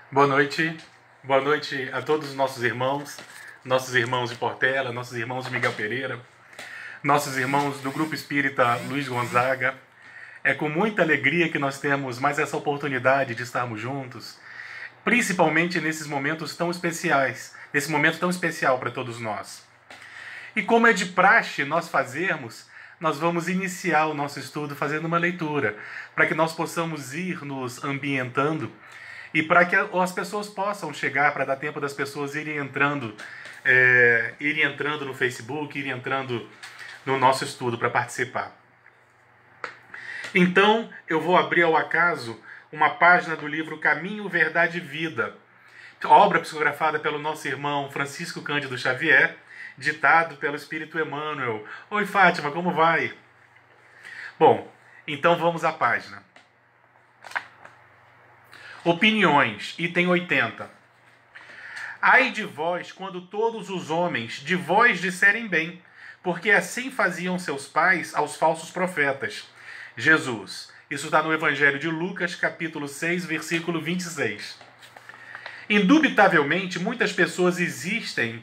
Boa noite a todos os nossos irmãos de Portela, nossos irmãos de Miguel Pereira, nossos irmãos do Grupo Espírita Luiz Gonzaga. É com muita alegria que nós temos mais essa oportunidade de estarmos juntos, principalmente nesses momentos tão especiais, nesse momento tão especial para todos nós. E como é de praxe nós fazermos, nós vamos iniciar o nosso estudo fazendo uma leitura, para que nós possamos ir nos ambientando e para que as pessoas possam chegar, para dar tempo das pessoas irem entrando no Facebook, irem entrando no nosso estudo para participar. Então, eu vou abrir ao acaso uma página do livro Caminho, Verdade e Vida, obra psicografada pelo nosso irmão Francisco Cândido Xavier, ditado pelo Espírito Emmanuel. Oi, Fátima, como vai? Bom, então vamos à página. Opiniões, item 80. Ai de vós, quando todos os homens de vós disserem bem, porque assim faziam seus pais aos falsos profetas. Jesus. Isso está no Evangelho de Lucas, capítulo 6, versículo 26. Indubitavelmente, muitas pessoas existem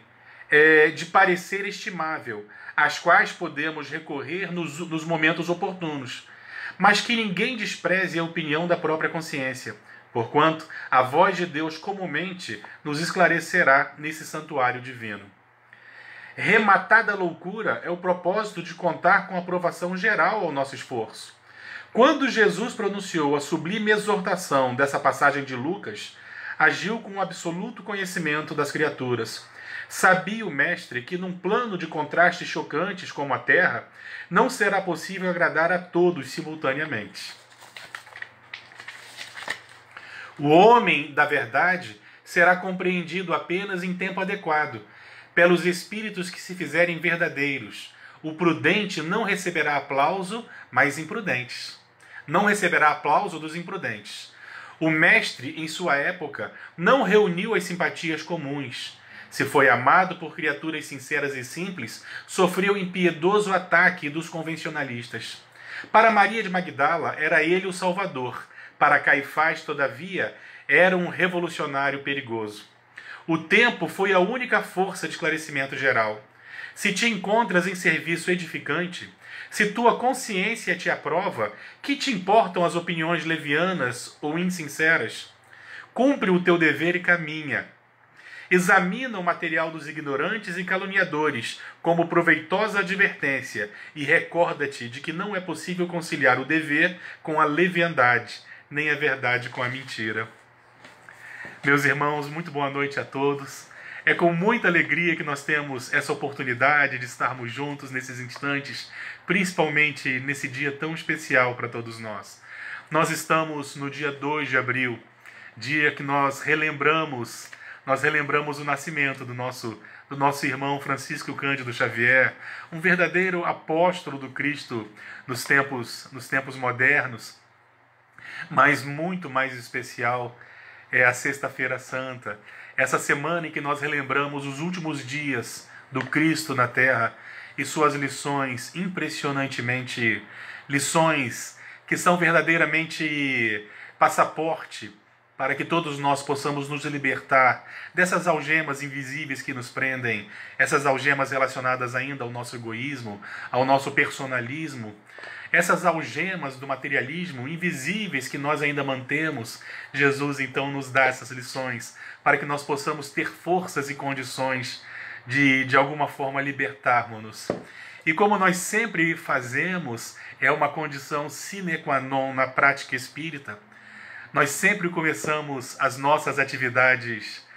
de parecer estimável, às quais podemos recorrer nos momentos oportunos, mas que ninguém despreze a opinião da própria consciência, porquanto a voz de Deus comumente nos esclarecerá nesse santuário divino. Rematada a loucura é o propósito de contar com a aprovação geral ao nosso esforço. Quando Jesus pronunciou a sublime exortação dessa passagem de Lucas, agiu com absoluto conhecimento das criaturas. Sabia o mestre que num plano de contrastes chocantes como a Terra, não será possível agradar a todos simultaneamente. O homem da verdade será compreendido apenas em tempo adequado, pelos espíritos que se fizerem verdadeiros. O prudente não receberá aplauso, mas imprudentes. Não receberá aplauso dos imprudentes. O mestre, em sua época, não reuniu as simpatias comuns. Se foi amado por criaturas sinceras e simples, sofreu impiedoso ataque dos convencionalistas. Para Maria de Magdala, era ele o Salvador. Para Caifás, todavia, era um revolucionário perigoso. O tempo foi a única força de esclarecimento geral. Se te encontras em serviço edificante, se tua consciência te aprova, que te importam as opiniões levianas ou insinceras? Cumpre o teu dever e caminha. Examina o material dos ignorantes e caluniadores como proveitosa advertência e recorda-te de que não é possível conciliar o dever com a leviandade, nem a verdade com a mentira. Meus irmãos, muito boa noite a todos. É com muita alegria que nós temos essa oportunidade de estarmos juntos nesses instantes, principalmente nesse dia tão especial para todos nós. Nós estamos no dia 2 de abril, dia que nós relembramos o nascimento do nosso irmão Francisco Cândido Xavier, um verdadeiro apóstolo do Cristo nos tempos modernos. Mas muito mais especial é a Sexta-feira Santa, essa semana em que nós relembramos os últimos dias do Cristo na Terra e suas lições, impressionantemente, lições que são verdadeiramente passaporte para que todos nós possamos nos libertar dessas algemas invisíveis que nos prendem, essas algemas relacionadas ainda ao nosso egoísmo, ao nosso personalismo, essas algemas do materialismo invisíveis que nós ainda mantemos. Jesus então nos dá essas lições para que nós possamos ter forças e condições de alguma forma libertarmos-nos. E como nós sempre fazemos, é uma condição sine qua non na prática espírita, nós sempre começamos as nossas atividades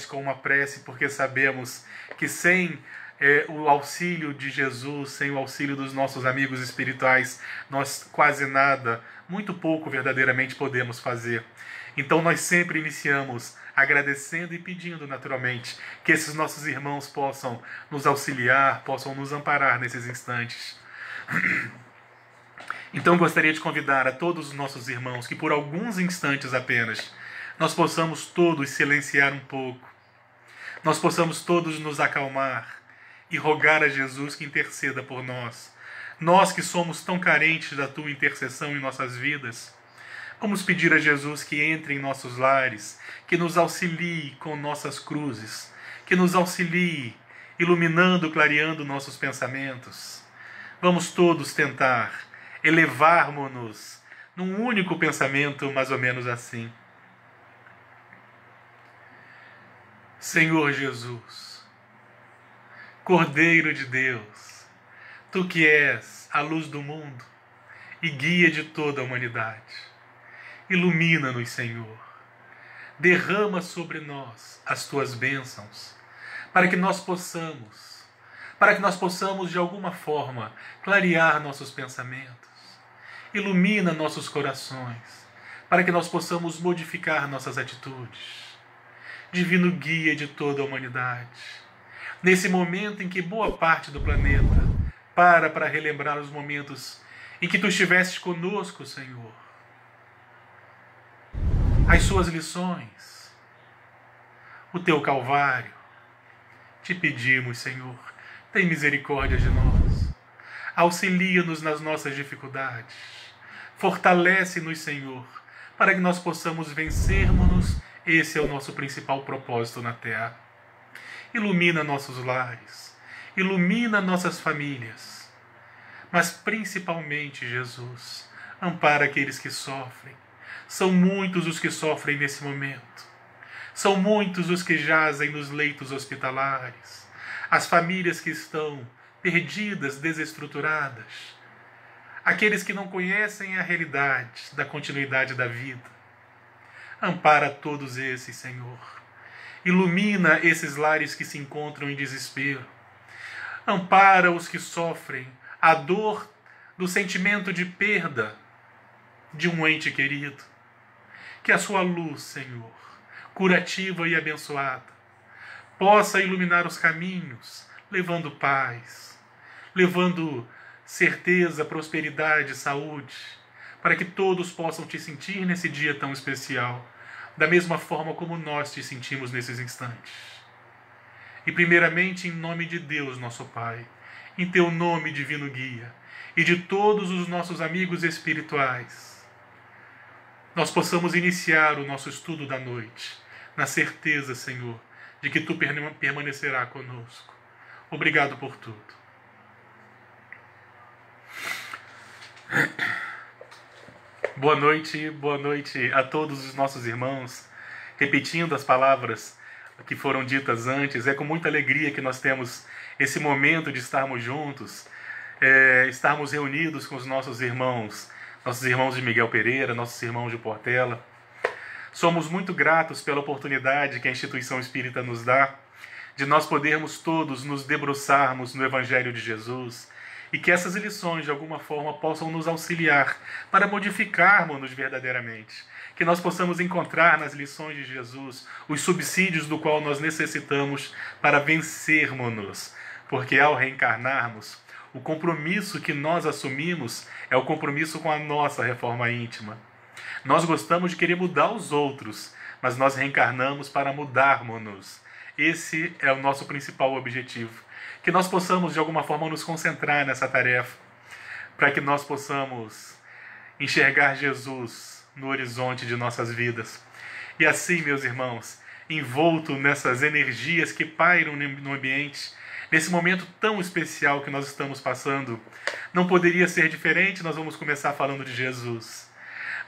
com uma prece, porque sabemos que sem o auxílio de Jesus, sem o auxílio dos nossos amigos espirituais, nós quase nada, muito pouco verdadeiramente podemos fazer. Então nós sempre iniciamos agradecendo e pedindo naturalmente que esses nossos irmãos possam nos auxiliar, possam nos amparar nesses instantes. Então gostaria de convidar a todos os nossos irmãos que por alguns instantes apenas nós possamos todos silenciar um pouco, nós possamos todos nos acalmar e rogar a Jesus que interceda por nós. Nós que somos tão carentes da tua intercessão em nossas vidas, Vamos pedir a Jesus que entre em nossos lares, que nos auxilie com nossas cruzes, que nos auxilie iluminando, clareando nossos pensamentos. Vamos todos tentar elevarmos-nos num único pensamento, mais ou menos assim. Senhor Jesus, Cordeiro de Deus, Tu que és a luz do mundo e guia de toda a humanidade, ilumina-nos, Senhor. Derrama sobre nós as Tuas bênçãos, para que nós possamos de alguma forma clarear nossos pensamentos. Ilumina nossos corações, para que nós possamos modificar nossas atitudes. Divino guia de toda a humanidade, nesse momento em que boa parte do planeta para relembrar os momentos em que Tu estiveste conosco, Senhor, as Suas lições, o Teu Calvário. Te pedimos, Senhor, tem misericórdia de nós, auxilia-nos nas nossas dificuldades, fortalece-nos, Senhor, para que nós possamos vencermos. Esse é o nosso principal propósito na Terra. Ilumina nossos lares, ilumina nossas famílias, mas principalmente, Jesus, ampara aqueles que sofrem. São muitos os que sofrem nesse momento. São muitos os que jazem nos leitos hospitalares, as famílias que estão perdidas, desestruturadas, aqueles que não conhecem a realidade da continuidade da vida. Ampara todos esses, Senhor. Ilumina esses lares que se encontram em desespero. Ampara os que sofrem a dor do sentimento de perda de um ente querido. Que a Sua luz, Senhor, curativa e abençoada, possa iluminar os caminhos, levando paz, levando certeza, prosperidade, saúde, para que todos possam Te sentir nesse dia tão especial, da mesma forma como nós Te sentimos nesses instantes. E primeiramente em nome de Deus, nosso Pai, em Teu nome, divino guia, e de todos os nossos amigos espirituais, nós possamos iniciar o nosso estudo da noite, na certeza, Senhor, de que Tu permanecerá conosco. Obrigado por tudo. Boa noite a todos os nossos irmãos. Repetindo as palavras que foram ditas antes, é com muita alegria que nós temos esse momento de estarmos juntos, estarmos reunidos com os nossos irmãos de Miguel Pereira, nossos irmãos de Portela. Somos muito gratos pela oportunidade que a instituição espírita nos dá de nós podermos todos nos debruçarmos no Evangelho de Jesus, e que essas lições, de alguma forma, possam nos auxiliar para modificarmos-nos verdadeiramente. Que nós possamos encontrar nas lições de Jesus os subsídios do qual nós necessitamos para vencermos-nos. Porque ao reencarnarmos, o compromisso que nós assumimos é o compromisso com a nossa reforma íntima. Nós gostamos de querer mudar os outros, mas nós reencarnamos para mudarmos-nos. Esse é o nosso principal objetivo. Que nós possamos, de alguma forma, nos concentrar nessa tarefa, para que nós possamos enxergar Jesus no horizonte de nossas vidas. E assim, meus irmãos, envolto nessas energias que pairam no ambiente, nesse momento tão especial que nós estamos passando, não poderia ser diferente. Nós vamos começar falando de Jesus.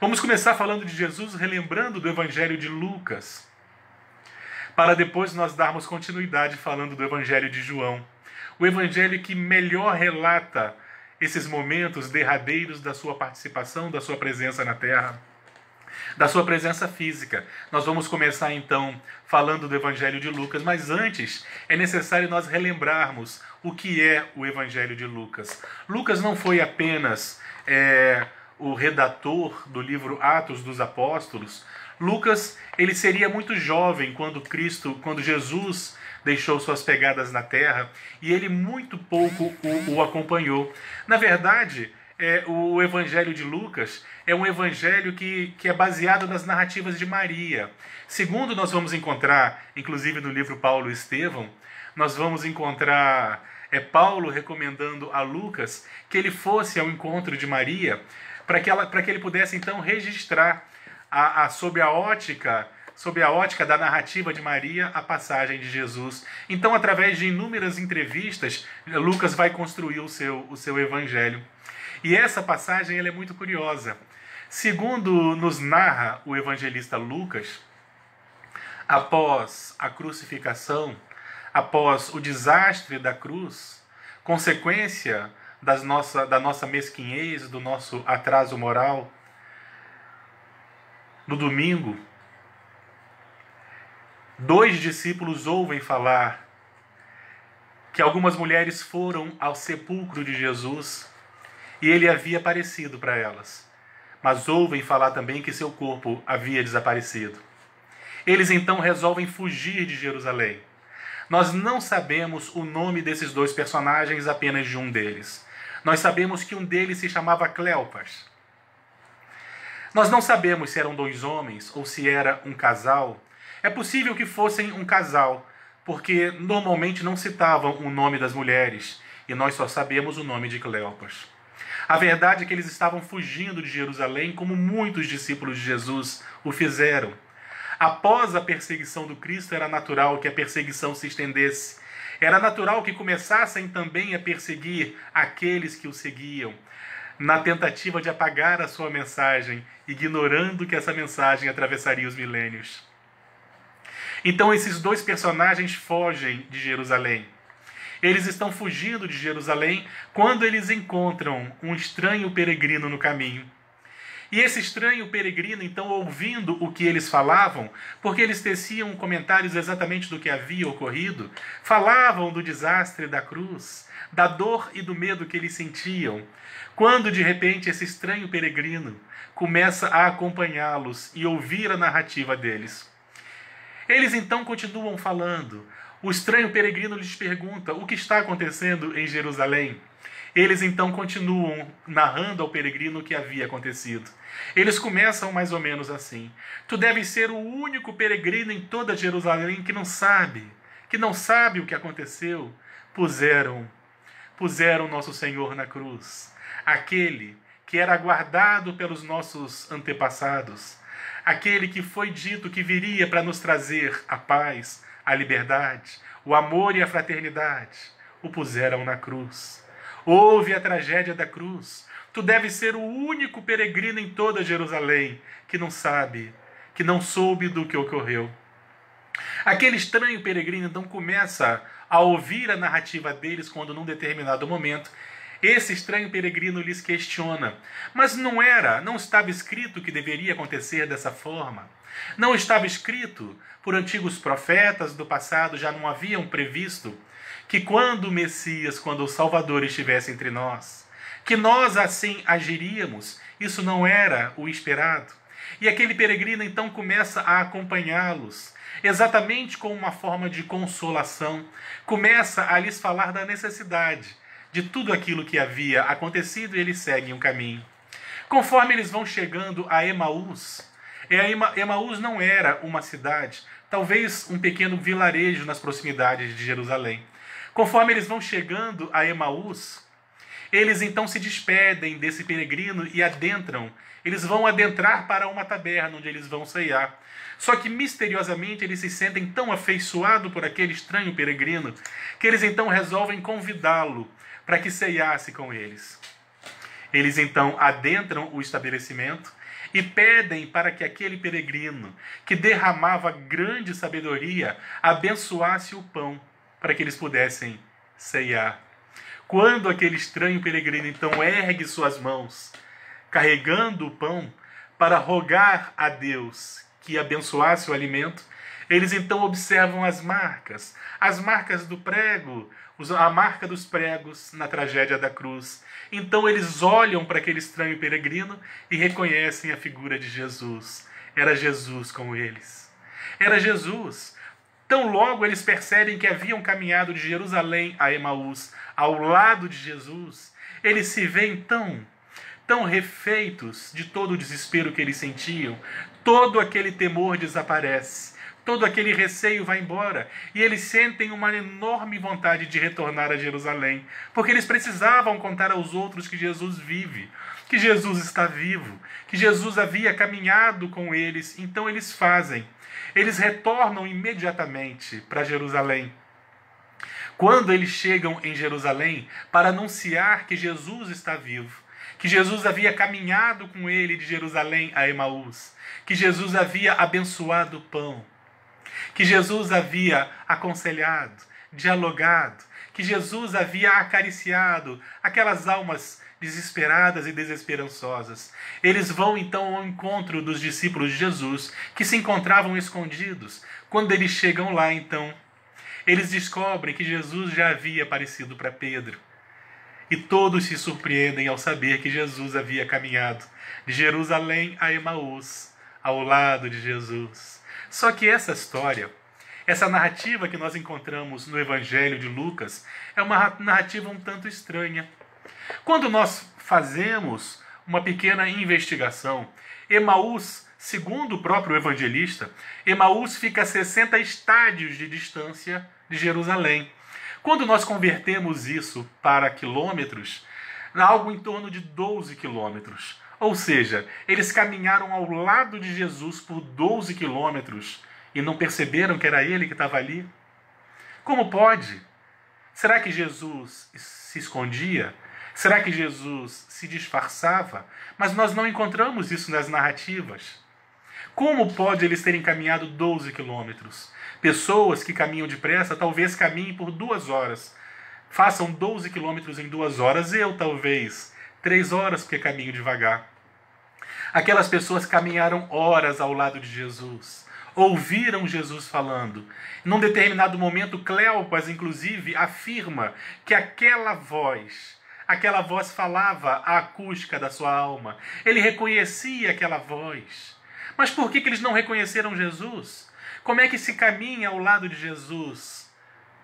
Vamos começar falando de Jesus, relembrando do Evangelho de Lucas, para depois nós darmos continuidade falando do Evangelho de João. O Evangelho que melhor relata esses momentos derradeiros da sua participação, da sua presença na Terra, da sua presença física. Nós vamos começar então falando do Evangelho de Lucas, mas antes é necessário nós relembrarmos o que é o Evangelho de Lucas. Lucas não foi apenas o redator do livro Atos dos Apóstolos. Lucas, ele seria muito jovem quando Jesus deixou suas pegadas na terra, e ele muito pouco o acompanhou. Na verdade, o Evangelho de Lucas é um evangelho que é baseado nas narrativas de Maria. Segundo nós vamos encontrar, inclusive no livro Paulo e Estevão, nós vamos encontrar Paulo recomendando a Lucas que ele fosse ao encontro de Maria para que ele pudesse então registrar sob a ótica da narrativa de Maria, a passagem de Jesus. Então, através de inúmeras entrevistas, Lucas vai construir o seu evangelho. E essa passagem ela é muito curiosa. Segundo nos narra o evangelista Lucas, após a crucificação, após o desastre da cruz, consequência da nossa mesquinhez, do nosso atraso moral, no domingo, 2 discípulos ouvem falar que algumas mulheres foram ao sepulcro de Jesus e ele havia aparecido para elas, mas ouvem falar também que seu corpo havia desaparecido. Eles então resolvem fugir de Jerusalém. Nós não sabemos o nome desses 2 personagens, apenas de um deles. Nós sabemos que um deles se chamava Cleopas. Nós não sabemos se eram 2 homens ou se era um casal. É possível que fossem um casal, porque normalmente não citavam o nome das mulheres, e nós só sabemos o nome de Cleopas. A verdade é que eles estavam fugindo de Jerusalém, como muitos discípulos de Jesus o fizeram. Após a perseguição do Cristo, era natural que a perseguição se estendesse. Era natural que começassem também a perseguir aqueles que o seguiam, na tentativa de apagar a sua mensagem, ignorando que essa mensagem atravessaria os milênios. Então esses 2 personagens fogem de Jerusalém. Eles estão fugindo de Jerusalém quando eles encontram um estranho peregrino no caminho. E esse estranho peregrino, então, ouvindo o que eles falavam, porque eles teciam comentários exatamente do que havia ocorrido, falavam do desastre da cruz, da dor e do medo que eles sentiam, quando de repente esse estranho peregrino começa a acompanhá-los e ouvir a narrativa deles. Eles então continuam falando. O estranho peregrino lhes pergunta o que está acontecendo em Jerusalém. Eles então continuam narrando ao peregrino o que havia acontecido. Eles começam mais ou menos assim: tu deves ser o único peregrino em toda Jerusalém que não sabe o que aconteceu. Puseram nosso Senhor na cruz, aquele que era aguardado pelos nossos antepassados, aquele que foi dito que viria para nos trazer a paz, a liberdade, o amor e a fraternidade. O puseram na cruz. Houve a tragédia da cruz. Tu deves ser o único peregrino em toda Jerusalém que não soube do que ocorreu. Aquele estranho peregrino então começa a ouvir a narrativa deles quando, num determinado momento, esse estranho peregrino lhes questiona. Mas não estava escrito que deveria acontecer dessa forma? Não estava escrito por antigos profetas do passado, já não haviam previsto que quando o Messias, quando o Salvador estivesse entre nós, que nós assim agiríamos? Isso não era o esperado. E aquele peregrino então começa a acompanhá-los, exatamente como uma forma de consolação, começa a lhes falar da necessidade de tudo aquilo que havia acontecido, e eles seguem o caminho. Conforme eles vão chegando a Emaús, Emaús não era uma cidade, talvez um pequeno vilarejo nas proximidades de Jerusalém. Conforme eles vão chegando a Emaús, eles então se despedem desse peregrino e eles vão adentrar para uma taberna onde eles vão ceiar. Só que misteriosamente eles se sentem tão afeiçoados por aquele estranho peregrino que eles então resolvem convidá-lo para que ceiasse com eles. Eles então adentram o estabelecimento e pedem para que aquele peregrino, que derramava grande sabedoria, abençoasse o pão para que eles pudessem ceiar. Quando aquele estranho peregrino então ergue suas mãos, carregando o pão, para rogar a Deus que abençoasse o alimento, eles então observam as marcas do prego, a marca dos pregos na tragédia da cruz. Então eles olham para aquele estranho peregrino e reconhecem a figura de Jesus. Era Jesus com eles. Era Jesus. Tão logo eles percebem que haviam caminhado de Jerusalém a Emaús, ao lado de Jesus, eles se veem tão refeitos de todo o desespero que eles sentiam. Todo aquele temor desaparece. todo aquele receio vai embora e eles sentem uma enorme vontade de retornar a Jerusalém, porque eles precisavam contar aos outros que Jesus vive, que Jesus está vivo, que Jesus havia caminhado com eles. Então eles retornam imediatamente para Jerusalém. Quando eles chegam em Jerusalém para anunciar que Jesus está vivo, que Jesus havia caminhado com ele de Jerusalém a Emaús, que Jesus havia abençoado o pão, que Jesus havia aconselhado, dialogado, que Jesus havia acariciado aquelas almas desesperadas e desesperançosas. Eles vão então ao encontro dos discípulos de Jesus, que se encontravam escondidos. Quando eles chegam lá, então, eles descobrem que Jesus já havia aparecido para Pedro. E todos se surpreendem ao saber que Jesus havia caminhado de Jerusalém a Emaús, ao lado de Jesus. Só que essa história, essa narrativa que nós encontramos no Evangelho de Lucas, é uma narrativa um tanto estranha. Quando nós fazemos uma pequena investigação, Emaús, segundo o próprio evangelista, Emaús fica a 60 estádios de distância de Jerusalém. Quando nós convertemos isso para quilômetros, algo em torno de 12 quilômetros. Ou seja, eles caminharam ao lado de Jesus por 12 quilômetros e não perceberam que era ele que estava ali? Como pode? Será que Jesus se escondia? Será que Jesus se disfarçava? Mas nós não encontramos isso nas narrativas. Como pode eles terem caminhado 12 quilômetros? Pessoas que caminham depressa talvez caminhem por 2 horas. Façam 12 quilômetros em 2 horas, eu talvez 3 horas porque caminho devagar. Aquelas pessoas caminharam horas ao lado de Jesus. Ouviram Jesus falando. Num determinado momento, Cleopas, inclusive, afirma que aquela voz falava a acústica da sua alma. Ele reconhecia aquela voz. Mas por que eles não reconheceram Jesus? Como é que se caminha ao lado de Jesus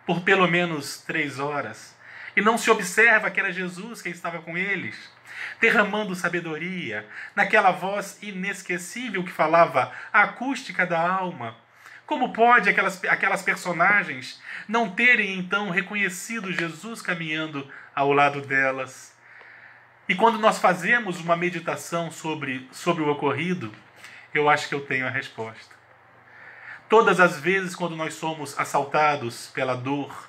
por pelo menos 3 horas? E não se observa que era Jesus quem estava com eles, derramando sabedoria, naquela voz inesquecível que falava a acústica da alma. Como pode aquelas personagens não terem então reconhecido Jesus caminhando ao lado delas? E quando nós fazemos uma meditação sobre o ocorrido, eu acho que eu tenho a resposta. Todas as vezes quando nós somos assaltados pela dor,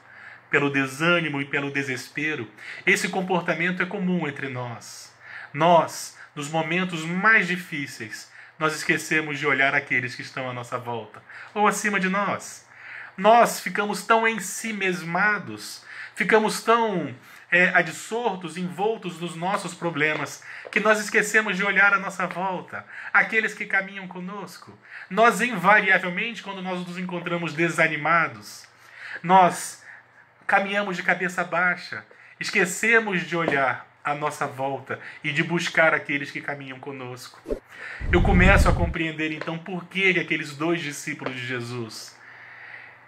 pelo desânimo e pelo desespero, esse comportamento é comum entre nós. Nós, nos momentos mais difíceis, nós esquecemos de olhar aqueles que estão à nossa volta, ou acima de nós. Nós ficamos tão ensimesmados, ficamos tão absortos, envoltos nos nossos problemas, que nós esquecemos de olhar à nossa volta, aqueles que caminham conosco. Nós, invariavelmente, quando nós nos encontramos desanimados, nós caminhamos de cabeça baixa, esquecemos de olhar à nossa volta e de buscar aqueles que caminham conosco. Eu começo a compreender, então, por que aqueles 2 discípulos de Jesus,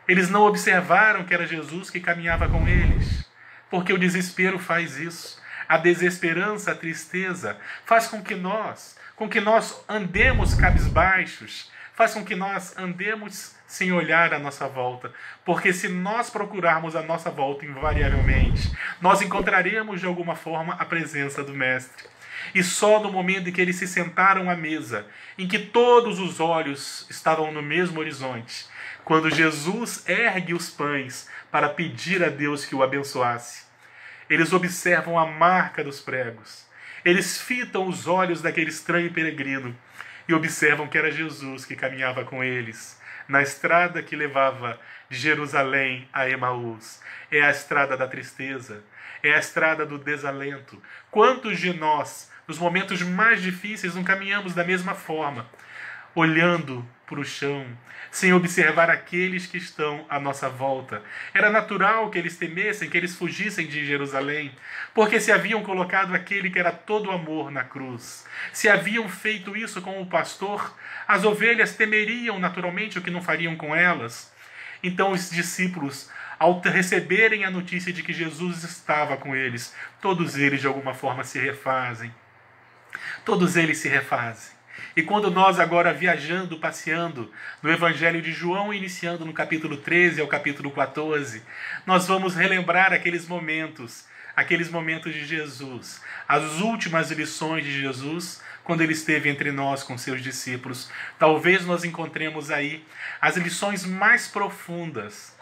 eles não observaram que era Jesus que caminhava com eles. Porque o desespero faz isso. A desesperança, a tristeza, faz com que nós andemos cabisbaixos, faz com que nós andemos sem olhar à nossa volta. Porque se nós procurarmos a nossa volta invariavelmente, nós encontraremos de alguma forma a presença do Mestre. E só no momento em que eles se sentaram à mesa, em que todos os olhos estavam no mesmo horizonte, quando Jesus ergue os pães para pedir a Deus que o abençoasse, eles observam a marca dos pregos. Eles fitam os olhos daquele estranho peregrino e observam que era Jesus que caminhava com eles na estrada que levava de Jerusalém a Emaús. É a estrada da tristeza, é a estrada do desalento. Quantos de nós, nos momentos mais difíceis, não caminhamos da mesma forma, olhando para o chão, sem observar aqueles que estão à nossa volta? Era natural que eles temessem, que eles fugissem de Jerusalém, porque se haviam colocado aquele que era todo amor na cruz. Se haviam feito isso com o pastor, as ovelhas temeriam naturalmente o que não fariam com elas. Então os discípulos, ao receberem a notícia de que Jesus estava com eles, todos eles de alguma forma se refazem. Todos eles se refazem. E quando nós agora viajando, passeando no Evangelho de João, iniciando no capítulo 13 ao capítulo 14, nós vamos relembrar aqueles momentos de Jesus, as últimas lições de Jesus, quando ele esteve entre nós com seus discípulos. Talvez nós encontremos aí as lições mais profundas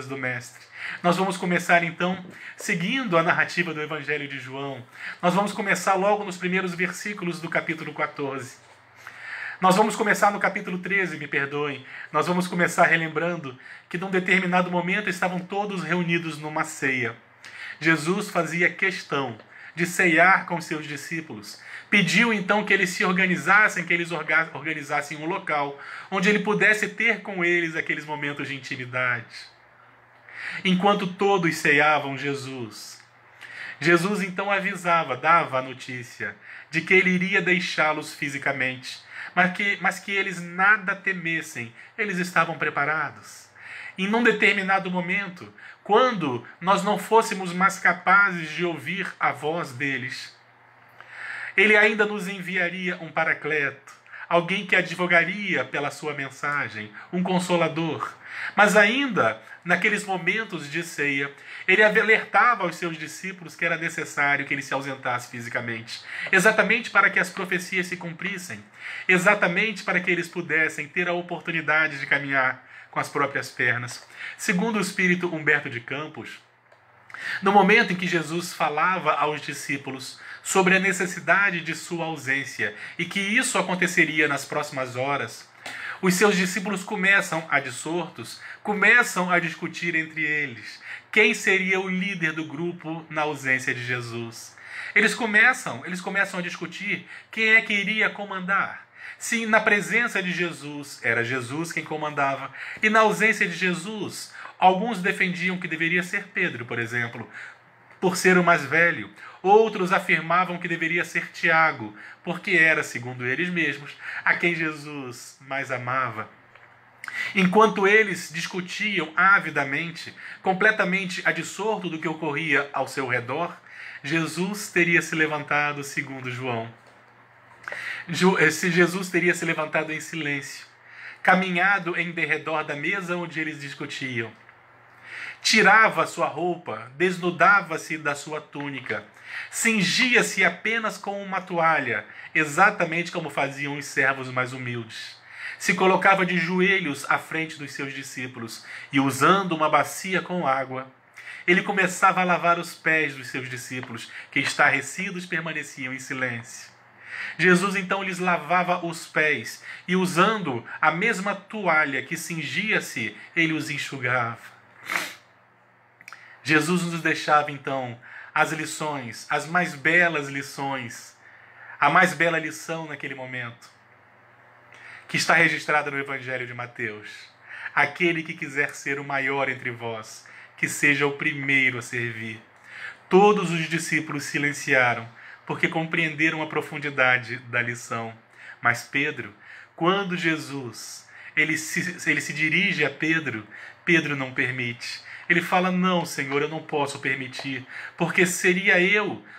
do Mestre. Nós vamos começar então, seguindo a narrativa do Evangelho de João. Nós vamos começar logo nos primeiros versículos do capítulo 14. Nós vamos começar no capítulo 13, me perdoem. Nós vamos começar relembrando que num determinado momento estavam todos reunidos numa ceia. Jesus fazia questão de ceiar com seus discípulos. Pediu então que eles se organizassem, que eles organizassem um local onde ele pudesse ter com eles aqueles momentos de intimidade. Enquanto todos ceiavam, Jesus então avisava, dava a notícia de que ele iria deixá-los fisicamente, mas que eles nada temessem, eles estavam preparados. Em um determinado momento, quando nós não fôssemos mais capazes de ouvir a voz deles, ele ainda nos enviaria um paracleto, alguém que advogaria pela sua mensagem, um consolador. Mas ainda, naqueles momentos de ceia, ele alertava aos seus discípulos que era necessário que ele se ausentasse fisicamente, exatamente para que as profecias se cumprissem, exatamente para que eles pudessem ter a oportunidade de caminhar com as próprias pernas. Segundo o espírito Humberto de Campos, no momento em que Jesus falava aos discípulos sobre a necessidade de sua ausência e que isso aconteceria nas próximas horas, os seus discípulos começam a discutir entre eles quem seria o líder do grupo na ausência de Jesus. Eles começam a discutir quem é que iria comandar. Se na presença de Jesus era Jesus quem comandava, e na ausência de Jesus, alguns defendiam que deveria ser Pedro, por exemplo, por ser o mais velho. Outros afirmavam que deveria ser Tiago, porque era, segundo eles mesmos, a quem Jesus mais amava. Enquanto eles discutiam avidamente, completamente absorto do que ocorria ao seu redor, Jesus teria se levantado, segundo João. Jesus teria se levantado em silêncio, caminhado em derredor da mesa onde eles discutiam. Tirava sua roupa, desnudava-se da sua túnica, cingia-se apenas com uma toalha, exatamente como faziam os servos mais humildes. Se colocava de joelhos à frente dos seus discípulos e, usando uma bacia com água, ele começava a lavar os pés dos seus discípulos, que, estarrecidos, permaneciam em silêncio. Jesus então lhes lavava os pés e, usando a mesma toalha que cingia-se, ele os enxugava. Jesus nos deixava então as lições, as mais belas lições, a mais bela lição naquele momento, que está registrada no Evangelho de Mateus. Aquele que quiser ser o maior entre vós, que seja o primeiro a servir. Todos os discípulos silenciaram, porque compreenderam a profundidade da lição. Mas Pedro, quando Jesus ele se dirige a Pedro, Pedro não permite. Ele fala: não, Senhor, eu não posso permitir, porque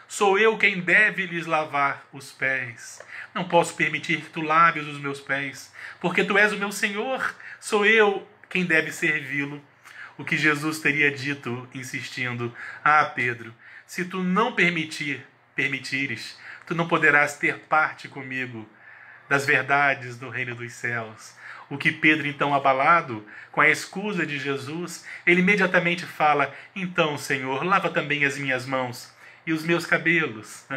sou eu quem deve lhes lavar os pés. Não posso permitir que tu laves os meus pés, porque tu és o meu Senhor, sou eu quem deve servi-lo. O que Jesus teria dito, insistindo: ah, Pedro, se tu não permitires, tu não poderás ter parte comigo das verdades do reino dos céus. O que Pedro, então, abalado com a escusa de Jesus, ele imediatamente fala: então, Senhor, lava também as minhas mãos e os meus cabelos.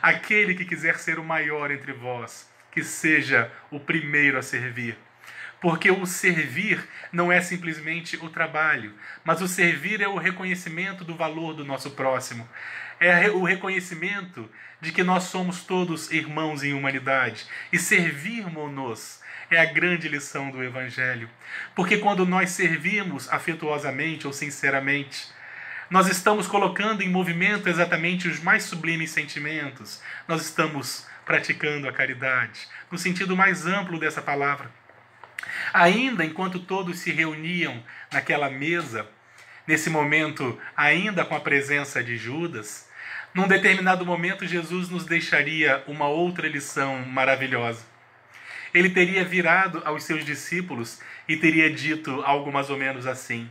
Aquele que quiser ser o maior entre vós, que seja o primeiro a servir. Porque o servir não é simplesmente o trabalho, mas o servir é o reconhecimento do valor do nosso próximo. É o reconhecimento de que nós somos todos irmãos em humanidade. E servirmos-nos é a grande lição do Evangelho. Porque quando nós servimos afetuosamente ou sinceramente, nós estamos colocando em movimento exatamente os mais sublimes sentimentos. Nós estamos praticando a caridade, no sentido mais amplo dessa palavra. Ainda enquanto todos se reuniam naquela mesa, nesse momento, ainda com a presença de Judas, Num determinado momento, Jesus nos deixaria uma outra lição maravilhosa. Ele teria virado aos seus discípulos e teria dito algo mais ou menos assim: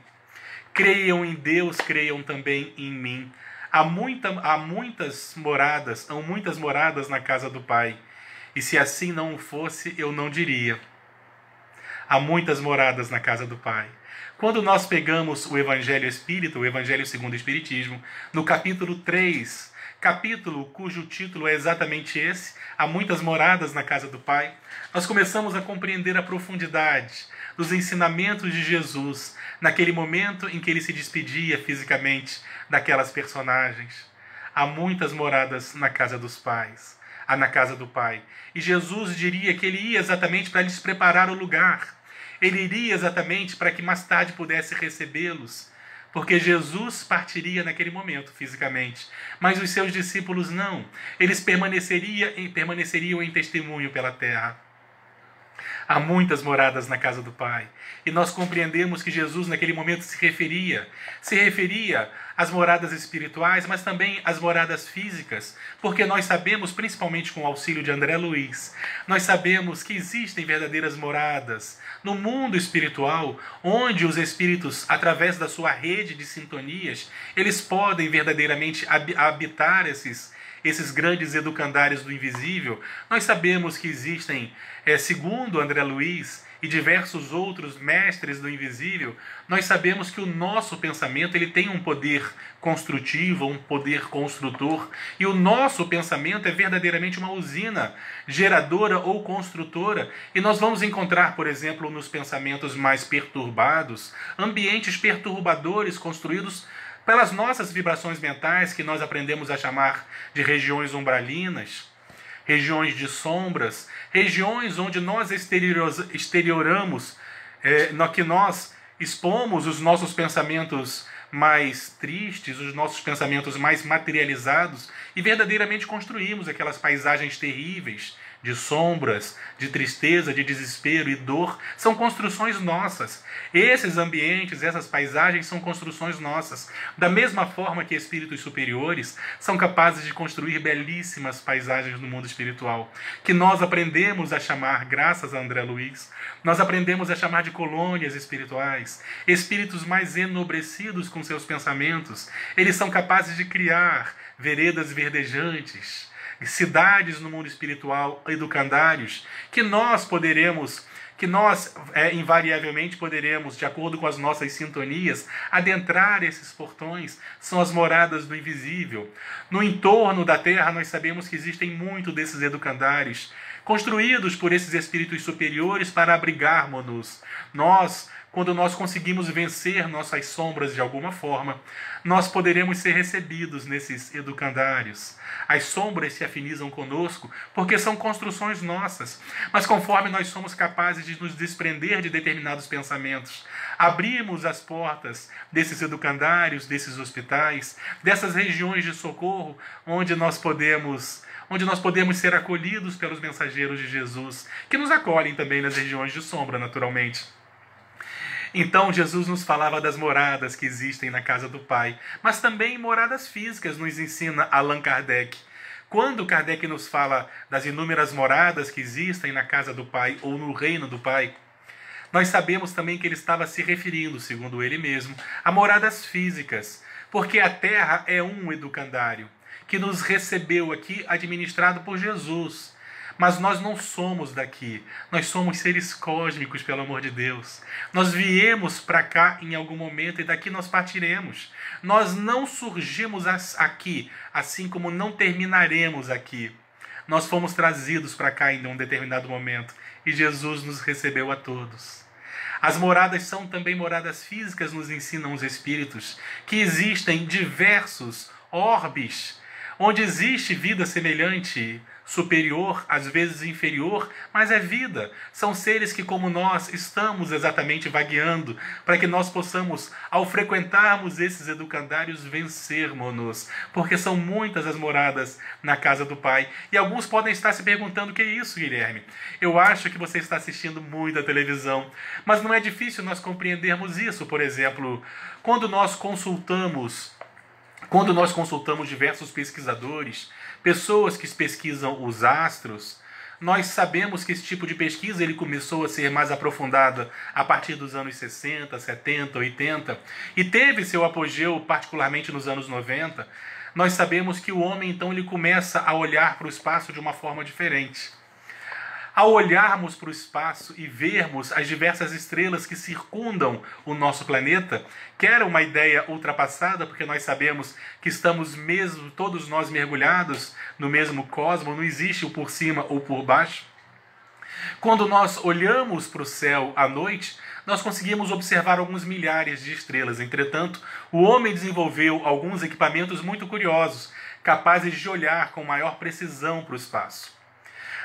creiam em Deus, creiam também em mim. Há muitas moradas na casa do Pai. E se assim não fosse, eu não diria. Há muitas moradas na casa do Pai. Quando nós pegamos o Evangelho Espírita, o Evangelho segundo o Espiritismo, no capítulo 3, capítulo cujo título é exatamente esse, há muitas moradas na casa do Pai, nós começamos a compreender a profundidade dos ensinamentos de Jesus naquele momento em que ele se despedia fisicamente daquelas personagens. Há muitas moradas na casa dos pais, na casa do Pai. E Jesus diria que ele ia exatamente para lhes preparar o lugar. Ele iria exatamente para que mais tarde pudesse recebê-los, porque Jesus partiria naquele momento fisicamente, mas os seus discípulos não. Eles permaneceriam em testemunho pela terra. Há muitas moradas na casa do Pai. E nós compreendemos que Jesus naquele momento se referia às moradas espirituais, mas também às moradas físicas, porque nós sabemos, principalmente com o auxílio de André Luiz, nós sabemos que existem verdadeiras moradas no mundo espiritual, onde os espíritos, através da sua rede de sintonias, eles podem verdadeiramente habitar esses grandes educandários do invisível. Nós sabemos que existem, segundo André Luiz e diversos outros mestres do invisível, nós sabemos que o nosso pensamento ele tem um poder construtivo, um poder construtor, e o nosso pensamento é verdadeiramente uma usina geradora ou construtora, e nós vamos encontrar, por exemplo, nos pensamentos mais perturbados, ambientes perturbadores construídos pelas nossas vibrações mentais, que nós aprendemos a chamar de regiões umbralinas, regiões de sombras, regiões onde nós exterioramos, que nós expomos os nossos pensamentos mais tristes, os nossos pensamentos mais materializados, e verdadeiramente construímos aquelas paisagens terríveis, de sombras, de tristeza, de desespero e dor. São construções nossas. Esses ambientes, essas paisagens são construções nossas. Da mesma forma que espíritos superiores são capazes de construir belíssimas paisagens no mundo espiritual, que nós aprendemos a chamar, graças a André Luiz, nós aprendemos a chamar de colônias espirituais. Espíritos mais enobrecidos com seus pensamentos, eles são capazes de criar veredas verdejantes, cidades no mundo espiritual, educandários, que nós invariavelmente poderemos, de acordo com as nossas sintonias, adentrar esses portões. São as moradas do invisível. No entorno da Terra, nós sabemos que existem muito desses educandários, construídos por esses espíritos superiores para abrigarmos-nos. Quando nós conseguimos vencer nossas sombras de alguma forma, nós poderemos ser recebidos nesses educandários. As sombras se afinizam conosco porque são construções nossas, mas conforme nós somos capazes de nos desprender de determinados pensamentos, abrimos as portas desses educandários, desses hospitais, dessas regiões de socorro, onde nós podemos ser acolhidos pelos mensageiros de Jesus, que nos acolhem também nas regiões de sombra, naturalmente. Então Jesus nos falava das moradas que existem na casa do Pai, mas também moradas físicas, nos ensina Allan Kardec. Quando Kardec nos fala das inúmeras moradas que existem na casa do Pai ou no reino do Pai, nós sabemos também que ele estava se referindo, segundo ele mesmo, a moradas físicas, porque a terra é um educandário que nos recebeu aqui, administrado por Jesus. Mas nós não somos daqui, nós somos seres cósmicos, pelo amor de Deus. Nós viemos para cá em algum momento e daqui nós partiremos. Nós não surgimos aqui, assim como não terminaremos aqui. Nós fomos trazidos para cá em um determinado momento e Jesus nos recebeu a todos. As moradas são também moradas físicas, nos ensinam os espíritos, que existem diversos orbes, onde existe vida semelhante, superior, às vezes inferior, mas é vida. São seres que, como nós, estamos exatamente vagueando, para que nós possamos, ao frequentarmos esses educandários, vencermos-nos, porque são muitas as moradas na casa do Pai. E alguns podem estar se perguntando: o que é isso, Guilherme? Eu acho que você está assistindo muita televisão, mas não é difícil nós compreendermos isso. Por exemplo, quando nós consultamos Quando nós consultamos diversos pesquisadores, pessoas que pesquisam os astros, nós sabemos que esse tipo de pesquisa ele começou a ser mais aprofundada a partir dos anos 60, 70, 80 e teve seu apogeu particularmente nos anos 90. Nós sabemos que o homem então ele começa a olhar para o espaço de uma forma diferente. Ao olharmos para o espaço e vermos as diversas estrelas que circundam o nosso planeta, que era uma ideia ultrapassada, porque nós sabemos que estamos mesmo, todos nós mergulhados no mesmo cosmos, não existe o por cima ou por baixo. Quando nós olhamos para o céu à noite, nós conseguimos observar alguns milhares de estrelas. Entretanto, o homem desenvolveu alguns equipamentos muito curiosos, capazes de olhar com maior precisão para o espaço.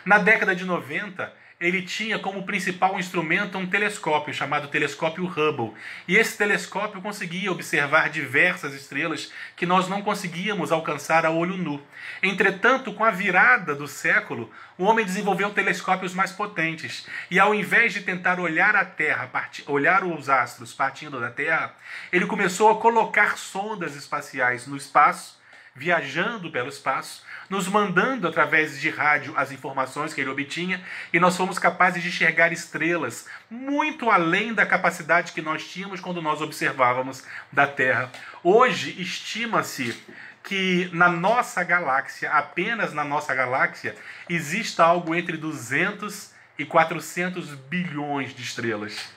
Na década de 90, ele tinha como principal instrumento um telescópio chamado telescópio Hubble. E esse telescópio conseguia observar diversas estrelas que nós não conseguíamos alcançar a olho nu. Entretanto, com a virada do século, o homem desenvolveu telescópios mais potentes. E ao invés de tentar olhar a Terra, olhar os astros partindo da Terra, ele começou a colocar sondas espaciais no espaço, viajando pelo espaço, nos mandando através de rádio as informações que ele obtinha, e nós fomos capazes de enxergar estrelas muito além da capacidade que nós tínhamos quando nós observávamos da Terra. Hoje estima-se que na nossa galáxia, apenas na nossa galáxia, exista algo entre 200 e 400 bilhões de estrelas.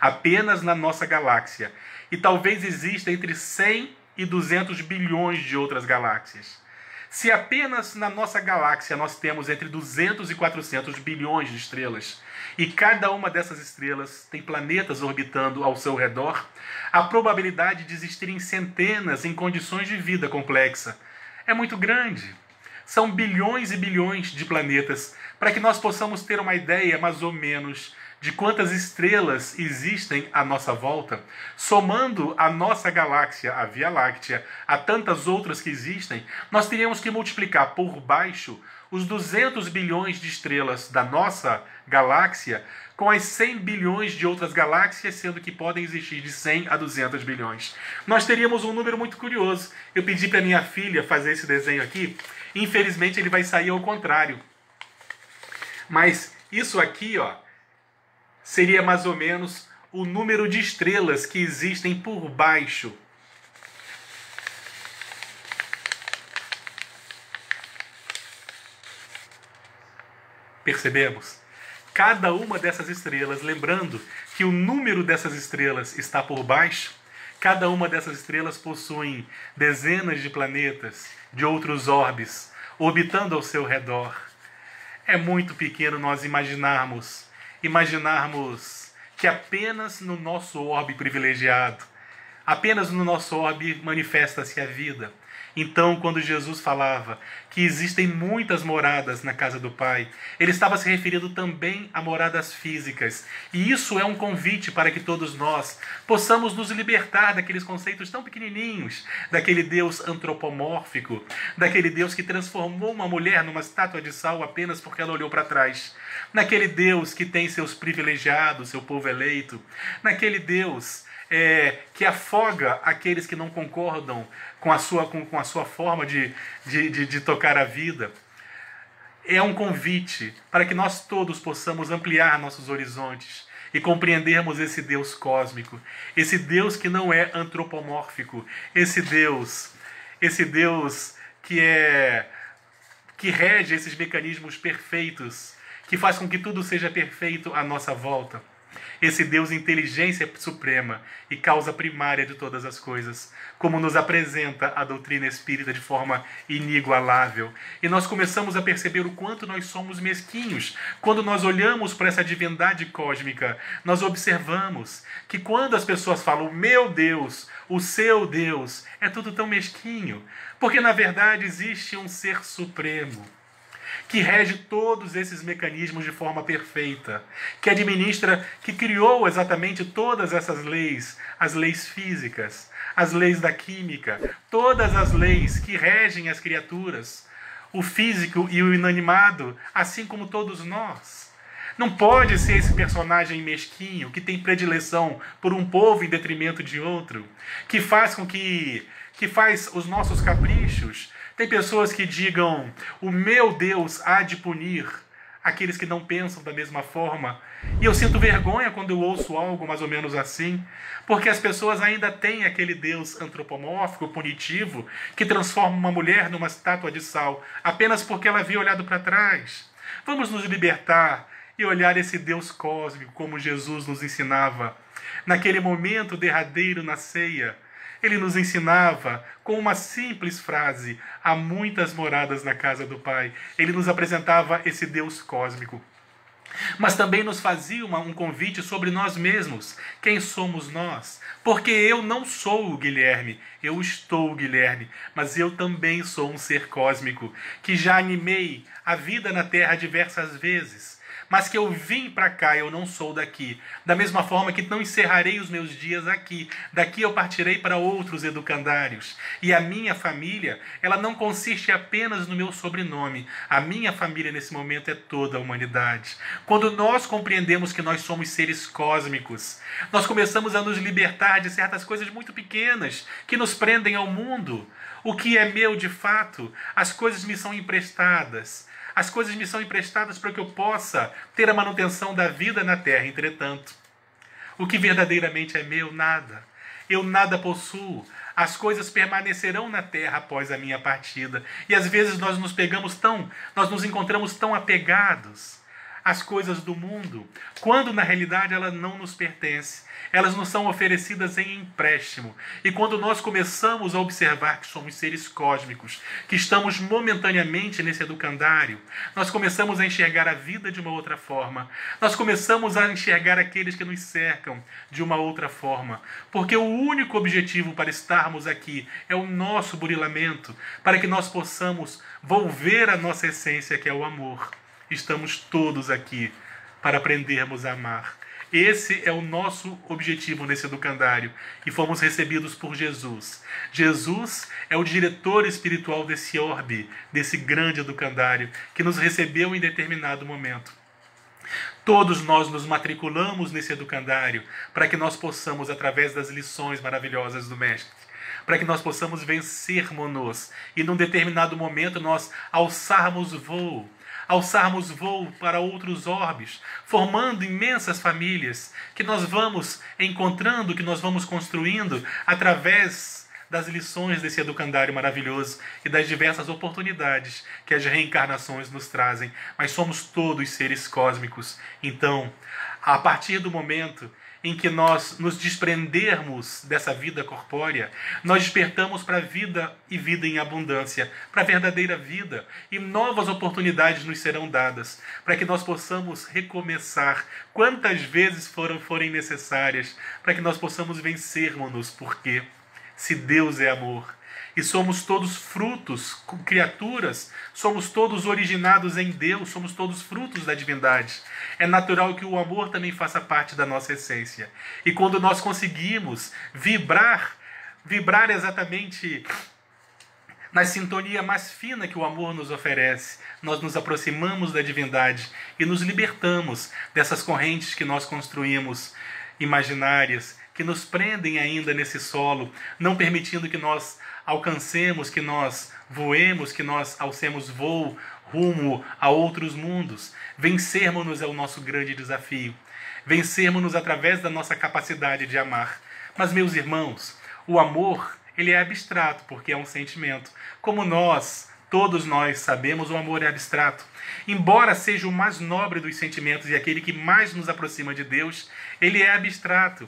Apenas na nossa galáxia. E talvez exista entre 100 e 200 bilhões de outras galáxias. Se apenas na nossa galáxia nós temos entre 200 e 400 bilhões de estrelas, e cada uma dessas estrelas tem planetas orbitando ao seu redor, a probabilidade de existirem centenas em condições de vida complexa é muito grande. São bilhões e bilhões de planetas, para que nós possamos ter uma ideia mais ou menos de quantas estrelas existem à nossa volta, somando a nossa galáxia, a Via Láctea, a tantas outras que existem, nós teríamos que multiplicar por baixo os 200 bilhões de estrelas da nossa galáxia com as 100 bilhões de outras galáxias, sendo que podem existir de 100 a 200 bilhões. Nós teríamos um número muito curioso. Eu pedi para minha filha fazer esse desenho aqui, infelizmente ele vai sair ao contrário. Mas isso aqui, ó, seria mais ou menos o número de estrelas que existem por baixo. Percebemos? Cada uma dessas estrelas, lembrando que o número dessas estrelas está por baixo, cada uma dessas estrelas possui dezenas de planetas, de outros orbes, orbitando ao seu redor. É muito pequeno nós imaginarmos que apenas no nosso orbe privilegiado, apenas no nosso orbe manifesta-se a vida. Então, quando Jesus falava que existem muitas moradas na casa do Pai, ele estava se referindo também a moradas físicas. E isso é um convite para que todos nós possamos nos libertar daqueles conceitos tão pequenininhos, daquele Deus antropomórfico, daquele Deus que transformou uma mulher numa estátua de sal apenas porque ela olhou para trás, naquele Deus que tem seus privilegiados, seu povo eleito, naquele Deus que afoga aqueles que não concordam com a sua forma de tocar a vida. É um convite para que nós todos possamos ampliar nossos horizontes e compreendermos esse Deus cósmico, esse Deus que não é antropomórfico, esse Deus que rege esses mecanismos perfeitos, que faz com que tudo seja perfeito à nossa volta. Esse Deus inteligência suprema e causa primária de todas as coisas, como nos apresenta a doutrina espírita de forma inigualável. E nós começamos a perceber o quanto nós somos mesquinhos. Quando nós olhamos para essa divindade cósmica, nós observamos que quando as pessoas falam, meu Deus, o seu Deus, é tudo tão mesquinho. Porque na verdade existe um ser supremo, que rege todos esses mecanismos de forma perfeita, que administra, que criou exatamente todas essas leis, as leis físicas, as leis da química, todas as leis que regem as criaturas, o físico e o inanimado, assim como todos nós. Não pode ser esse personagem mesquinho que tem predileção por um povo em detrimento de outro, que faz os nossos caprichos. Tem pessoas que digam: o meu Deus há de punir aqueles que não pensam da mesma forma. E eu sinto vergonha quando eu ouço algo mais ou menos assim, porque as pessoas ainda têm aquele Deus antropomórfico, punitivo, que transforma uma mulher numa estátua de sal, apenas porque ela havia olhado para trás. Vamos nos libertar e olhar esse Deus cósmico como Jesus nos ensinava. Naquele momento derradeiro na ceia, ele nos ensinava com uma simples frase: há muitas moradas na casa do Pai. Ele nos apresentava esse Deus cósmico. Mas também nos fazia um convite sobre nós mesmos. Quem somos nós? Porque eu não sou o Guilherme, eu estou o Guilherme, mas eu também sou um ser cósmico, que já animei a vida na Terra diversas vezes. Mas que eu vim para cá, eu não sou daqui. Da mesma forma que não encerrarei os meus dias aqui. Daqui eu partirei para outros educandários. E a minha família, ela não consiste apenas no meu sobrenome. A minha família nesse momento é toda a humanidade. Quando nós compreendemos que nós somos seres cósmicos, nós começamos a nos libertar de certas coisas muito pequenas que nos prendem ao mundo. O que é meu de fato, as coisas me são emprestadas. As coisas me são emprestadas para que eu possa ter a manutenção da vida na terra. Entretanto, o que verdadeiramente é meu, nada. Eu nada possuo. As coisas permanecerão na terra após a minha partida. E às vezes nós nos encontramos tão apegados às coisas do mundo, quando na realidade ela não nos pertence. Elas nos são oferecidas em empréstimo. E quando nós começamos a observar que somos seres cósmicos, que estamos momentaneamente nesse educandário, nós começamos a enxergar a vida de uma outra forma. Nós começamos a enxergar aqueles que nos cercam de uma outra forma. Porque o único objetivo para estarmos aqui é o nosso burilamento, para que nós possamos volver à nossa essência, que é o amor. Estamos todos aqui para aprendermos a amar. Esse é o nosso objetivo nesse educandário. E fomos recebidos por Jesus. Jesus é o diretor espiritual desse orbe, desse grande educandário, que nos recebeu em determinado momento. Todos nós nos matriculamos nesse educandário para que nós possamos, através das lições maravilhosas do Mestre, para que nós possamos vencermos-nos e num determinado momento nós alçarmos voo para outros orbes, formando imensas famílias que nós vamos encontrando, que nós vamos construindo através das lições desse educandário maravilhoso e das diversas oportunidades que as reencarnações nos trazem. Mas somos todos seres cósmicos. Então, a partir do momento em que nós nos desprendermos dessa vida corpórea, nós despertamos para a vida e vida em abundância, para a verdadeira vida, e novas oportunidades nos serão dadas, para que nós possamos recomeçar quantas vezes forem necessárias, para que nós possamos vencermos-nos, porque se Deus é amor, e somos todos frutos, criaturas, somos todos originados em Deus, somos todos frutos da divindade. É natural que o amor também faça parte da nossa essência. E quando nós conseguimos vibrar exatamente na sintonia mais fina que o amor nos oferece, nós nos aproximamos da divindade e nos libertamos dessas correntes que nós construímos, imaginárias, que nos prendem ainda nesse solo, não permitindo que nós alcancemos, que nós voemos, que nós alcemos voo rumo a outros mundos. Vencermos-nos é o nosso grande desafio. Vencermos-nos através da nossa capacidade de amar. Mas, meus irmãos, o amor, ele é abstrato, porque é um sentimento. Como todos nós sabemos, o amor é abstrato. Embora seja o mais nobre dos sentimentos e aquele que mais nos aproxima de Deus, ele é abstrato.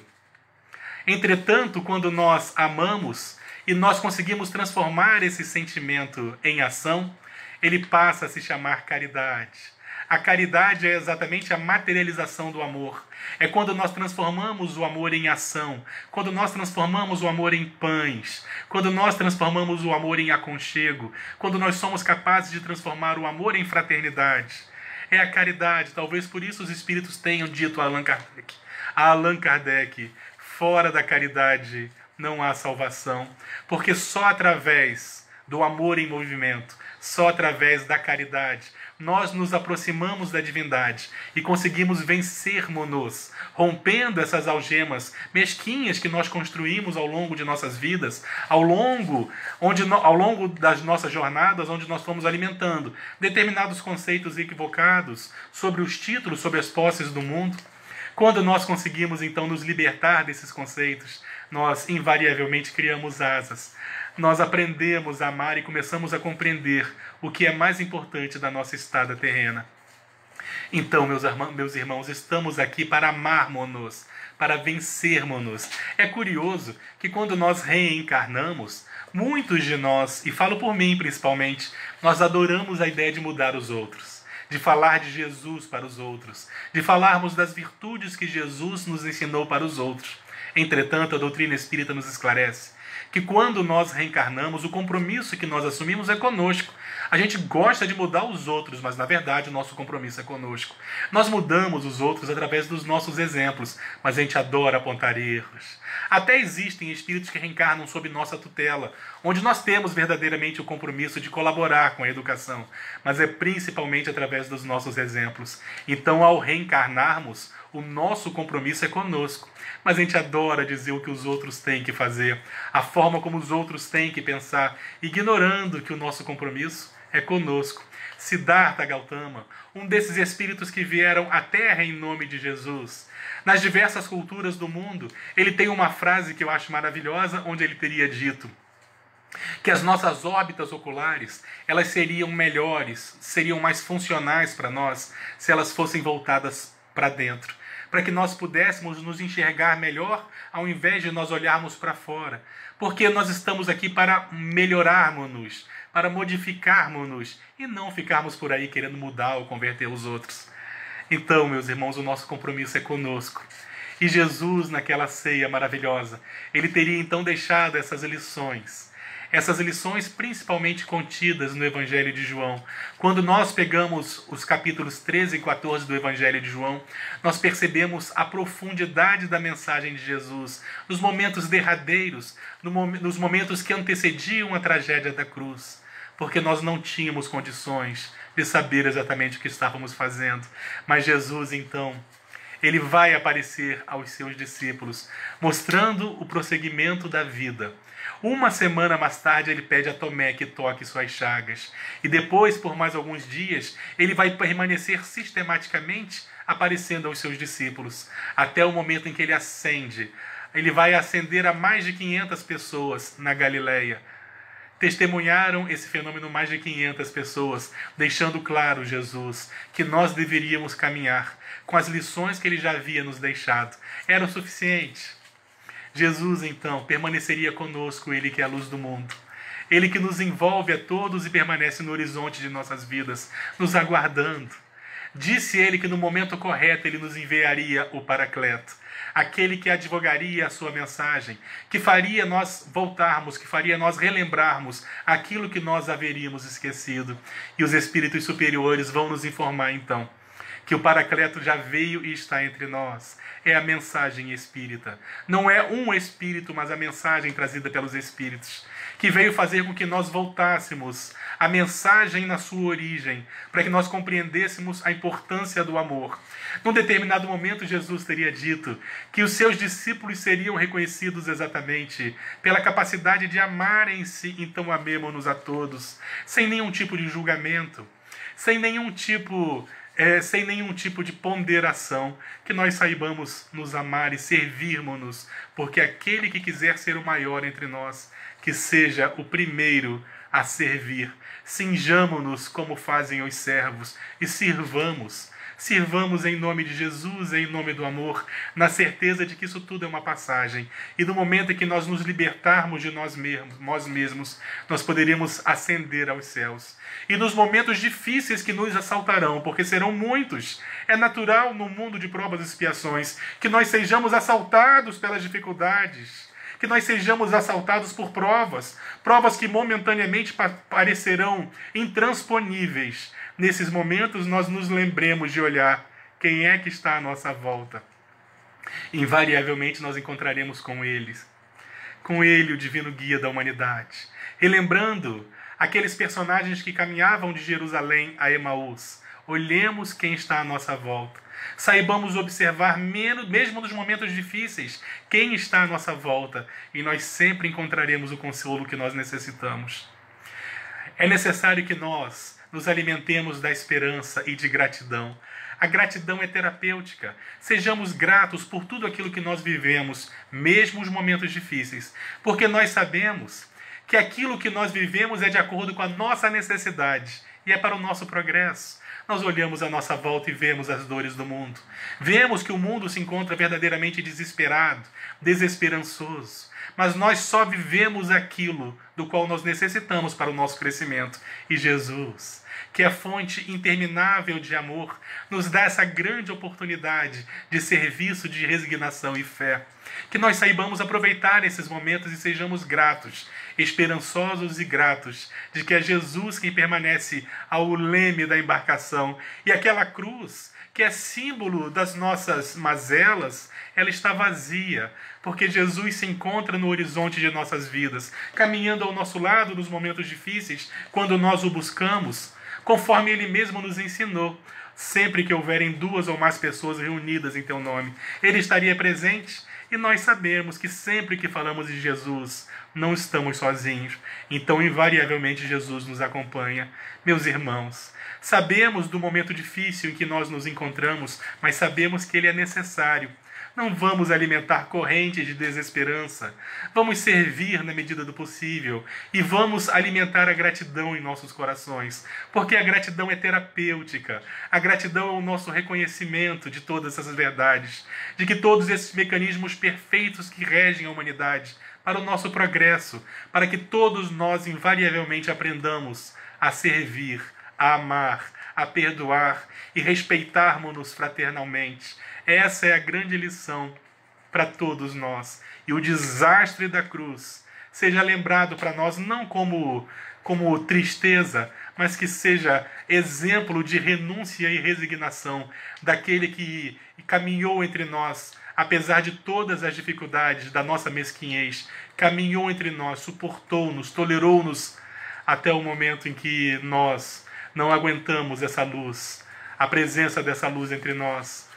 Entretanto, quando nós amamos e nós conseguimos transformar esse sentimento em ação, ele passa a se chamar caridade. A caridade é exatamente a materialização do amor. É quando nós transformamos o amor em ação, quando nós transformamos o amor em pães, quando nós transformamos o amor em aconchego, quando nós somos capazes de transformar o amor em fraternidade. É a caridade. Talvez por isso os espíritos tenham dito a Allan Kardec, fora da caridade não há salvação, porque só através do amor em movimento, só através da caridade, nós nos aproximamos da divindade e conseguimos vencermos-nos, rompendo essas algemas mesquinhas que nós construímos ao longo de nossas vidas, ao longo das nossas jornadas, onde nós fomos alimentando determinados conceitos equivocados sobre os títulos, sobre as posses do mundo. Quando nós conseguimos, então, nos libertar desses conceitos, nós invariavelmente criamos asas. Nós aprendemos a amar e começamos a compreender o que é mais importante da nossa estada terrena. Então, meus irmãos, estamos aqui para amarmos-nos, para vencermos-nos. É curioso que quando nós reencarnamos, muitos de nós, e falo por mim principalmente, nós adoramos a ideia de mudar os outros, de falar de Jesus para os outros, de falarmos das virtudes que Jesus nos ensinou para os outros. Entretanto, a doutrina espírita nos esclarece que quando nós reencarnamos, o compromisso que nós assumimos é conosco. A gente gosta de mudar os outros, mas na verdade o nosso compromisso é conosco. Nós mudamos os outros através dos nossos exemplos, mas a gente adora apontar erros. Até existem espíritos que reencarnam sob nossa tutela, onde nós temos verdadeiramente o compromisso de colaborar com a educação, mas é principalmente através dos nossos exemplos. Então, ao reencarnarmos, o nosso compromisso é conosco. Mas a gente adora dizer o que os outros têm que fazer, a forma como os outros têm que pensar, ignorando que o nosso compromisso é conosco. Siddhartha Gautama, um desses espíritos que vieram à Terra em nome de Jesus, nas diversas culturas do mundo, ele tem uma frase que eu acho maravilhosa, onde ele teria dito que as nossas órbitas oculares, elas seriam melhores, seriam mais funcionais para nós, se elas fossem voltadas para dentro, para que nós pudéssemos nos enxergar melhor, ao invés de nós olharmos para fora. Porque nós estamos aqui para melhorarmos-nos, para modificarmos-nos, e não ficarmos por aí querendo mudar ou converter os outros. Então, meus irmãos, o nosso compromisso é conosco. E Jesus, naquela ceia maravilhosa, ele teria então deixado essas lições principalmente contidas no Evangelho de João. Quando nós pegamos os capítulos 13 e 14 do Evangelho de João, nós percebemos a profundidade da mensagem de Jesus, nos momentos derradeiros, nos momentos que antecediam a tragédia da cruz, porque nós não tínhamos condições de saber exatamente o que estávamos fazendo. Mas Jesus, então, ele vai aparecer aos seus discípulos, mostrando o prosseguimento da vida. Uma semana mais tarde, ele pede a Tomé que toque suas chagas. E depois, por mais alguns dias, ele vai permanecer sistematicamente aparecendo aos seus discípulos, até o momento em que ele ascende. Ele vai ascender a mais de 500 pessoas na Galileia. Testemunharam esse fenômeno mais de 500 pessoas, deixando claro, Jesus, que nós deveríamos caminhar com as lições que ele já havia nos deixado. Era o suficiente. Jesus, então, permaneceria conosco, ele que é a luz do mundo. Ele que nos envolve a todos e permanece no horizonte de nossas vidas, nos aguardando. Disse ele que no momento correto ele nos enviaria o Paracleto, aquele que advogaria a sua mensagem, que faria nós voltarmos, que faria nós relembrarmos aquilo que nós haveríamos esquecido. E os espíritos superiores vão nos informar, então, que o Paracleto já veio e está entre nós. É a mensagem espírita. Não é um espírito, mas a mensagem trazida pelos espíritos, que veio fazer com que nós voltássemos a mensagem na sua origem, para que nós compreendêssemos a importância do amor. Num determinado momento, Jesus teria dito que os seus discípulos seriam reconhecidos exatamente pela capacidade de amarem-se, então amemo-nos a todos, sem nenhum tipo de julgamento, sem nenhum tipo de ponderação, que nós saibamos nos amar e servirmos-nos, porque aquele que quiser ser o maior entre nós, que seja o primeiro a servir. Sinjamo-nos como fazem os servos e sirvamos. Sirvamos em nome de Jesus, em nome do amor, na certeza de que isso tudo é uma passagem. E no momento em que nós nos libertarmos de nós mesmos, nós poderemos ascender aos céus. E nos momentos difíceis que nos assaltarão, porque serão muitos, é natural no mundo de provas e expiações que nós sejamos assaltados pelas dificuldades, que nós sejamos assaltados por provas que momentaneamente parecerão intransponíveis. Nesses momentos, nós nos lembremos de olhar quem é que está à nossa volta. Invariavelmente, nós encontraremos com ele, o divino guia da humanidade, relembrando aqueles personagens que caminhavam de Jerusalém a Emaús. Olhemos quem está à nossa volta. Saibamos observar, mesmo nos momentos difíceis, quem está à nossa volta, e nós sempre encontraremos o consolo que nós necessitamos. É necessário que nós nos alimentemos da esperança e de gratidão. A gratidão é terapêutica. Sejamos gratos por tudo aquilo que nós vivemos, mesmo os momentos difíceis, porque nós sabemos que aquilo que nós vivemos é de acordo com a nossa necessidade e é para o nosso progresso. Nós olhamos à nossa volta e vemos as dores do mundo. Vemos que o mundo se encontra verdadeiramente desesperado, desesperançoso. Mas nós só vivemos aquilo do qual nós necessitamos para o nosso crescimento. E Jesus, que é fonte interminável de amor, nos dá essa grande oportunidade de serviço, de resignação e fé. Que nós saibamos aproveitar esses momentos e sejamos gratos, esperançosos e gratos, de que é Jesus quem permanece ao leme da embarcação. E aquela cruz, que é símbolo das nossas mazelas, ela está vazia, porque Jesus se encontra no horizonte de nossas vidas, caminhando ao nosso lado nos momentos difíceis, quando nós o buscamos, conforme Ele mesmo nos ensinou. Sempre que houverem 2 ou mais pessoas reunidas em Teu nome, Ele estaria presente. E nós sabemos que sempre que falamos de Jesus, não estamos sozinhos. Então, invariavelmente, Jesus nos acompanha. Meus irmãos, sabemos do momento difícil em que nós nos encontramos, mas sabemos que ele é necessário. Não vamos alimentar correntes de desesperança. Vamos servir na medida do possível e vamos alimentar a gratidão em nossos corações, porque a gratidão é terapêutica. A gratidão é o nosso reconhecimento de todas essas verdades, de que todos esses mecanismos perfeitos que regem a humanidade para o nosso progresso, para que todos nós invariavelmente aprendamos a servir, a amar, a perdoar e respeitarmos-nos fraternalmente. Essa é a grande lição para todos nós. E o desastre da cruz seja lembrado para nós não como tristeza, mas que seja exemplo de renúncia e resignação daquele que caminhou entre nós, apesar de todas as dificuldades da nossa mesquinhez, caminhou entre nós, suportou-nos, tolerou-nos até o momento em que nós não aguentamos essa luz, a presença dessa luz entre nós.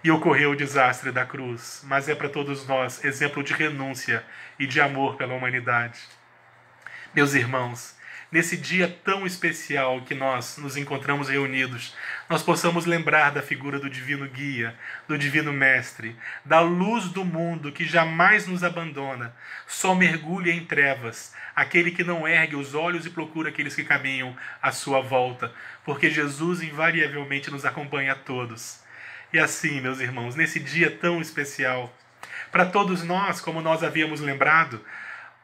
E ocorreu o desastre da cruz, mas é para todos nós exemplo de renúncia e de amor pela humanidade. Meus irmãos, nesse dia tão especial que nós nos encontramos reunidos, nós possamos lembrar da figura do Divino Guia, do Divino Mestre, da luz do mundo que jamais nos abandona, só mergulha em trevas, aquele que não ergue os olhos e procura aqueles que caminham à sua volta, porque Jesus invariavelmente nos acompanha a todos. E assim, meus irmãos, nesse dia tão especial, para todos nós, como nós havíamos lembrado,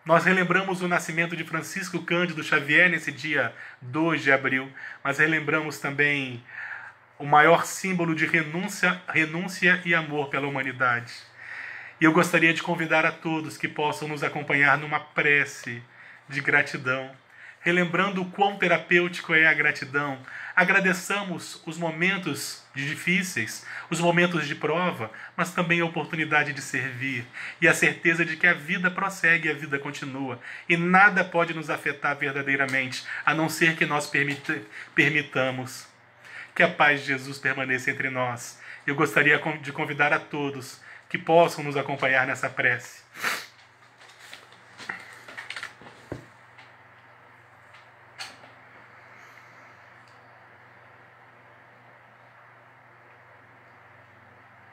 nós relembramos o nascimento de Francisco Cândido Xavier nesse dia 2 de abril, mas relembramos também o maior símbolo de renúncia e amor pela humanidade. E eu gostaria de convidar a todos que possam nos acompanhar numa prece de gratidão, relembrando o quão terapêutico é a gratidão. Agradeçamos os momentos difíceis, os momentos de prova, mas também a oportunidade de servir e a certeza de que a vida prossegue e a vida continua. E nada pode nos afetar verdadeiramente, a não ser que nós permitamos. Que a paz de Jesus permaneça entre nós. Eu gostaria de convidar a todos que possam nos acompanhar nessa prece.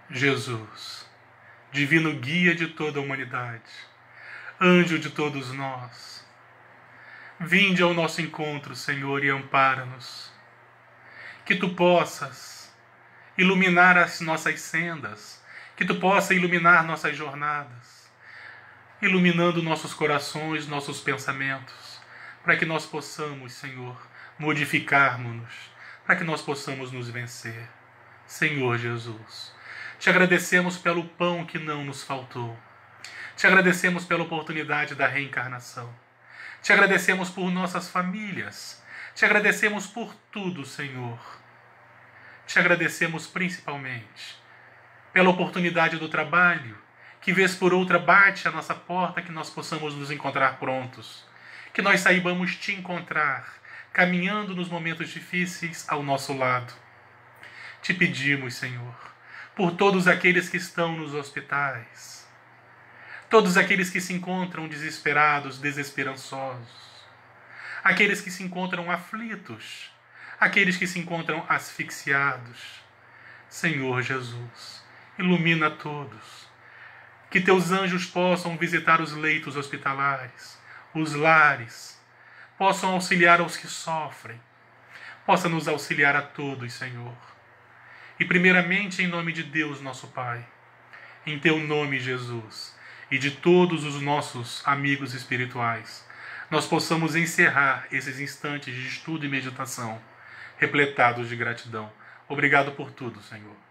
Jesus, divino guia de toda a humanidade, anjo de todos nós, vinde ao nosso encontro, Senhor, e ampara-nos. Que Tu possas iluminar as nossas sendas, que Tu possa iluminar nossas jornadas, iluminando nossos corações, nossos pensamentos, para que nós possamos, Senhor, modificarmos-nos, para que nós possamos nos vencer. Senhor Jesus, Te agradecemos pelo pão que não nos faltou. Te agradecemos pela oportunidade da reencarnação. Te agradecemos por nossas famílias. Te agradecemos por tudo, Senhor. Te agradecemos principalmente pela oportunidade do trabalho, que vez por outra bate à nossa porta, que nós possamos nos encontrar prontos. Que nós saibamos te encontrar, caminhando nos momentos difíceis ao nosso lado. Te pedimos, Senhor, por todos aqueles que estão nos hospitais, todos aqueles que se encontram desesperados, desesperançosos, aqueles que se encontram aflitos, aqueles que se encontram asfixiados. Senhor Jesus, ilumina todos. Que teus anjos possam visitar os leitos hospitalares, os lares, possam auxiliar aos que sofrem, possa nos auxiliar a todos, Senhor. E primeiramente em nome de Deus, nosso Pai, em teu nome, Jesus, e de todos os nossos amigos espirituais, nós possamos encerrar esses instantes de estudo e meditação, repletados de gratidão. Obrigado por tudo, Senhor.